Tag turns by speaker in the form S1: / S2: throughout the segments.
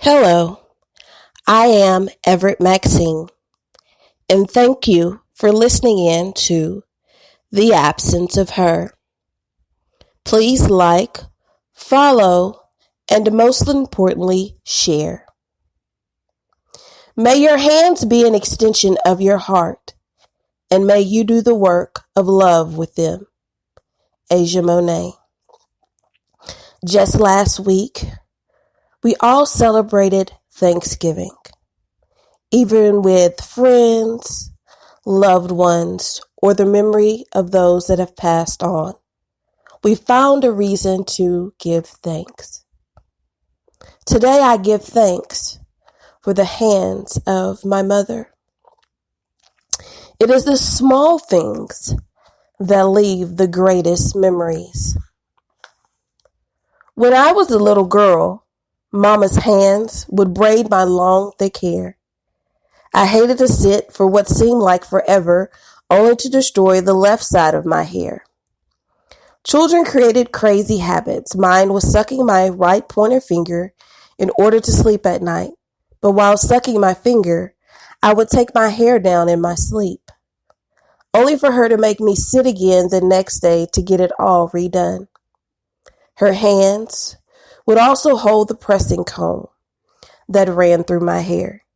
S1: Hello, I am Everett Maxine, and thank you for listening in to The Absence of Her. Please like, follow, and most importantly, share. May your hands be an extension of your heart, and may you do the work of love with them. Asia Monet. Just last week, we all celebrated Thanksgiving. Even with friends, loved ones, or the memory of those that have passed on, we found a reason to give thanks. Today I give thanks for the hands of my mother. It is the small things that leave the greatest memories. When I was a little girl, Mama's hands would braid my long, thick hair. I hated to sit for what seemed like forever, only to destroy the left side of my hair. Children created crazy habits. Mine was sucking my right pointer finger in order to sleep at night. But while sucking my finger, I would take my hair down in my sleep, only for her to make me sit again the next day to get it all redone. Her hands would also hold the pressing comb that ran through my hair.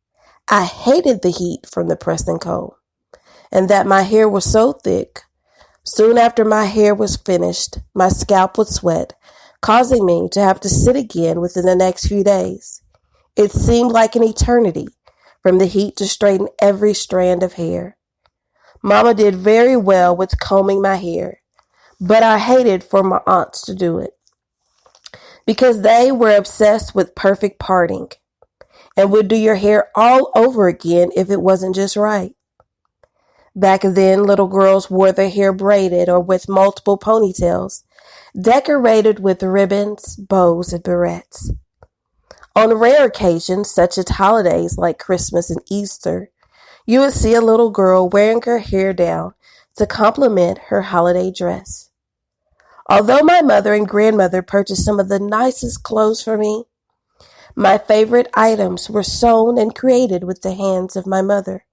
S1: I hated the heat from the pressing comb, and that my hair was so thick. Soon after my hair was finished, my scalp would sweat, causing me to have to sit again within the next few days. It seemed like an eternity from the heat to straighten every strand of hair. Mama did very well with combing my hair, but I hated for my aunts to do it because they were obsessed with perfect parting and would do your hair all over again if it wasn't just right. Back then, little girls wore their hair braided or with multiple ponytails, decorated with ribbons, bows, and barrettes. On rare occasions, such as holidays like Christmas and Easter, you would see a little girl wearing her hair down to complement her holiday dress. Although my mother and grandmother purchased some of the nicest clothes for me, my favorite items were sewn and created with the hands of my mother.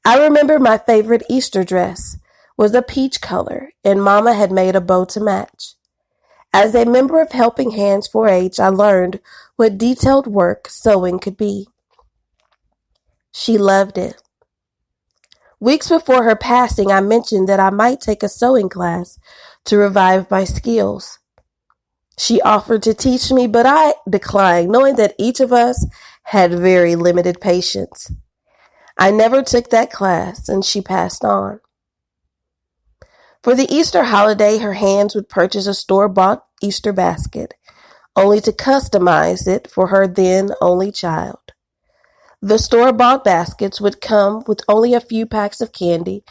S1: I remember my favorite Easter dress was a peach color, and Mama had made a bow to match. As a member of Helping Hands 4-H, I learned what detailed work sewing could be. She loved it. Weeks before her passing, I mentioned that I might take a sewing class to revive my skills. She offered to teach me, but I declined, knowing that each of us had very limited patience. I never took that class, and she passed on. For the Easter holiday, her hands would purchase a store-bought Easter basket, only to customize it for her then only child. The store-bought baskets would come with only a few packs of candy,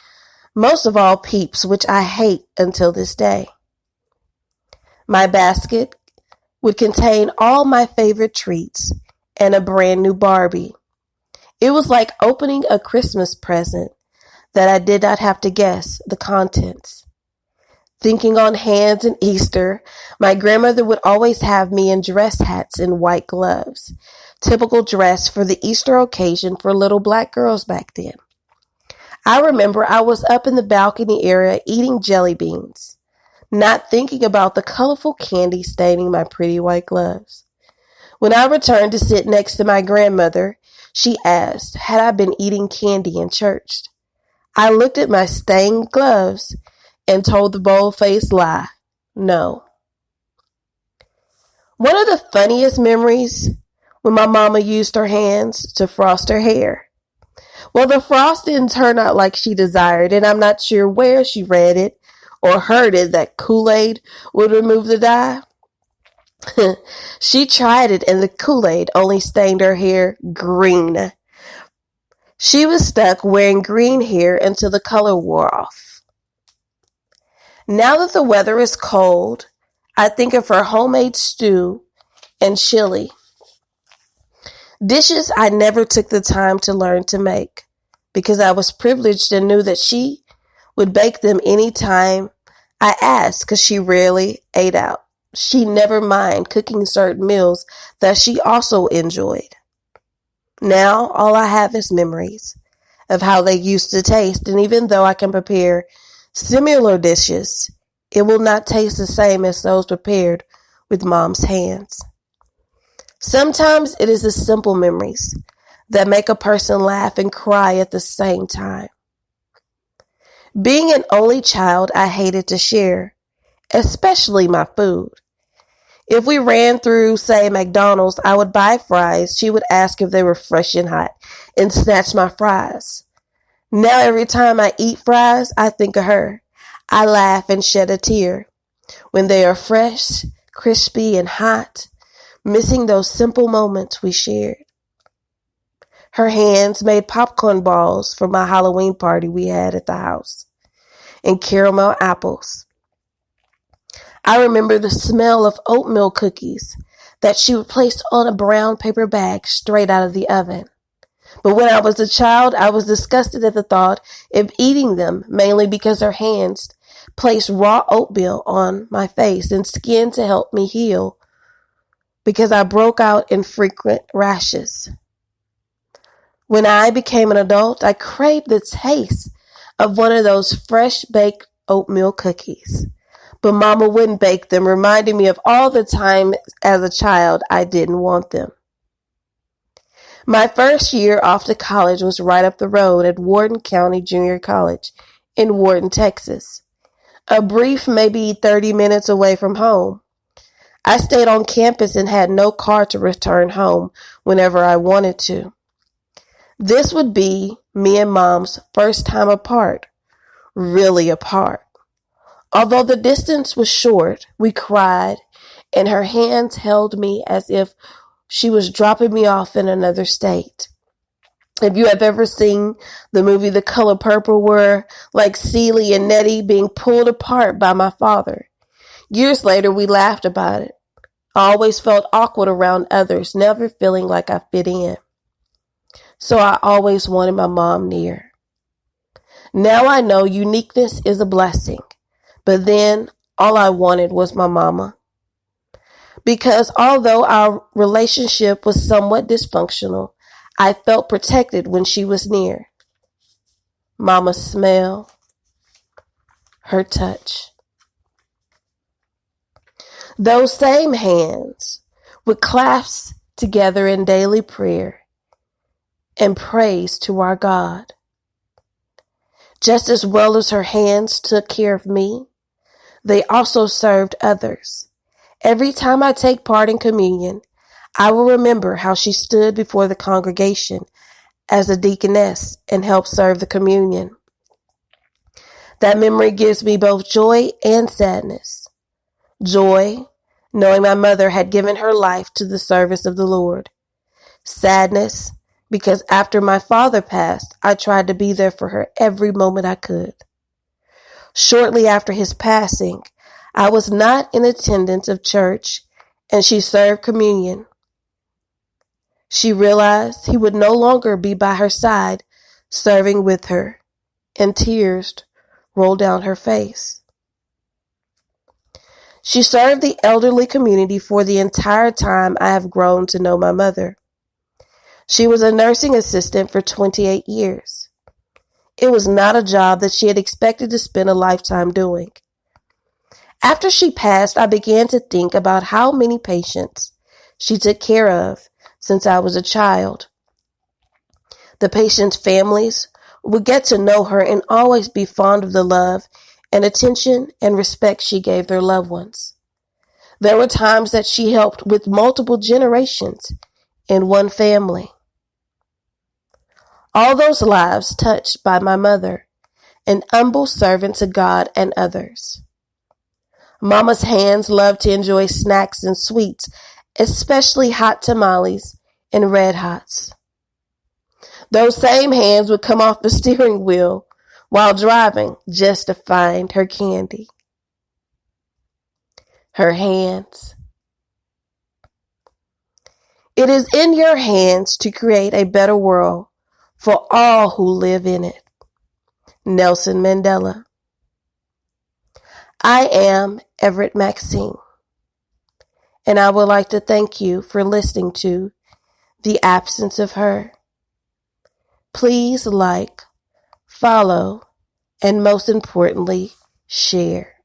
S1: most of all Peeps, which I hate until this day. My basket would contain all my favorite treats and a brand new Barbie. It was like opening a Christmas present that I did not have to guess the contents. Thinking on hands and Easter, my grandmother would always have me in dress hats and white gloves, typical dress for the Easter occasion for little black girls back then. I remember I was up in the balcony area eating jelly beans, not thinking about the colorful candy staining my pretty white gloves. When I returned to sit next to my grandmother, she asked, had I been eating candy in church? I looked at my stained gloves and told the bold-faced lie, no. One of the funniest memories when my mama used her hands to frost her hair. Well, the frost didn't turn out like she desired, and I'm not sure where she read it or heard it that Kool-Aid would remove the dye. She tried it, and the Kool-Aid only stained her hair green. She was stuck wearing green hair until the color wore off. Now that the weather is cold, I think of her homemade stew and chili. Dishes I never took the time to learn to make because I was privileged and knew that she would bake them any time I asked because she rarely ate out. she never minded cooking certain meals that she also enjoyed. Now, all I have is memories of how they used to taste, and even though I can prepare similar dishes, it will not taste the same as those prepared with Mom's hands. Sometimes it is the simple memories that make a person laugh and cry at the same time. Being an only child, I hated to share, especially my food. If we ran through, say, McDonald's, I would buy fries. She would ask if they were fresh and hot and snatch my fries. Now every time I eat fries, I think of her. I laugh and shed a tear. When they are fresh, crispy, and hot, missing those simple moments we shared. Her hands made popcorn balls for my Halloween party we had at the house, and caramel apples. I remember the smell of oatmeal cookies that she would place on a brown paper bag straight out of the oven. But when I was a child, I was disgusted at the thought of eating them, mainly because her hands placed raw oatmeal on my face and skin to help me heal, because I broke out in frequent rashes. When I became an adult, I craved the taste of one of those fresh baked oatmeal cookies. But Mama wouldn't bake them, reminding me of all the time as a child I didn't want them. My first year off to college was right up the road at Wharton County Junior College in Wharton, Texas. A brief maybe 30 minutes away from home. I stayed on campus and had no car to return home whenever I wanted to. This would be me and Mom's first time apart, really apart. Although the distance was short, we cried, and her hands held me as if she was dropping me off in another state. If you have ever seen the movie The Color Purple, where like Celie and Nettie being pulled apart by my father. Years later, we laughed about it. I always felt awkward around others, never feeling like I fit in. So I always wanted my mom near. Now I know uniqueness is a blessing. But then all I wanted was my mama. Because although our relationship was somewhat dysfunctional, I felt protected when she was near. Mama's smell, her touch. Those same hands would clasp together in daily prayer and praise to our God. Just as well as her hands took care of me, they also served others. Every time I take part in communion, I will remember how she stood before the congregation as a deaconess and helped serve the communion. That memory gives me both joy and sadness. Joy, knowing my mother had given her life to the service of the Lord. Sadness, because after my father passed, I tried to be there for her every moment I could. Shortly after his passing, I was not in attendance of church, and she served communion. She realized he would no longer be by her side, serving with her, and tears rolled down her face. She served the elderly community for the entire time I have grown to know my mother. She was a nursing assistant for 28 years. It was not a job that she had expected to spend a lifetime doing. After she passed, I began to think about how many patients she took care of since I was a child. The patients' families would get to know her and always be fond of the love and attention and respect she gave their loved ones. There were times that she helped with multiple generations in one family. All those lives touched by my mother, an humble servant to God and others. Mama's hands loved to enjoy snacks and sweets, especially hot tamales and red hots. Those same hands would come off the steering wheel while driving just to find her candy. Her hands. It is in your hands to create a better world for all who live in it. Nelson Mandela. I am Everett Maxine. And I would like to thank you for listening to The Absence of Her. Please like, follow, and most importantly, share.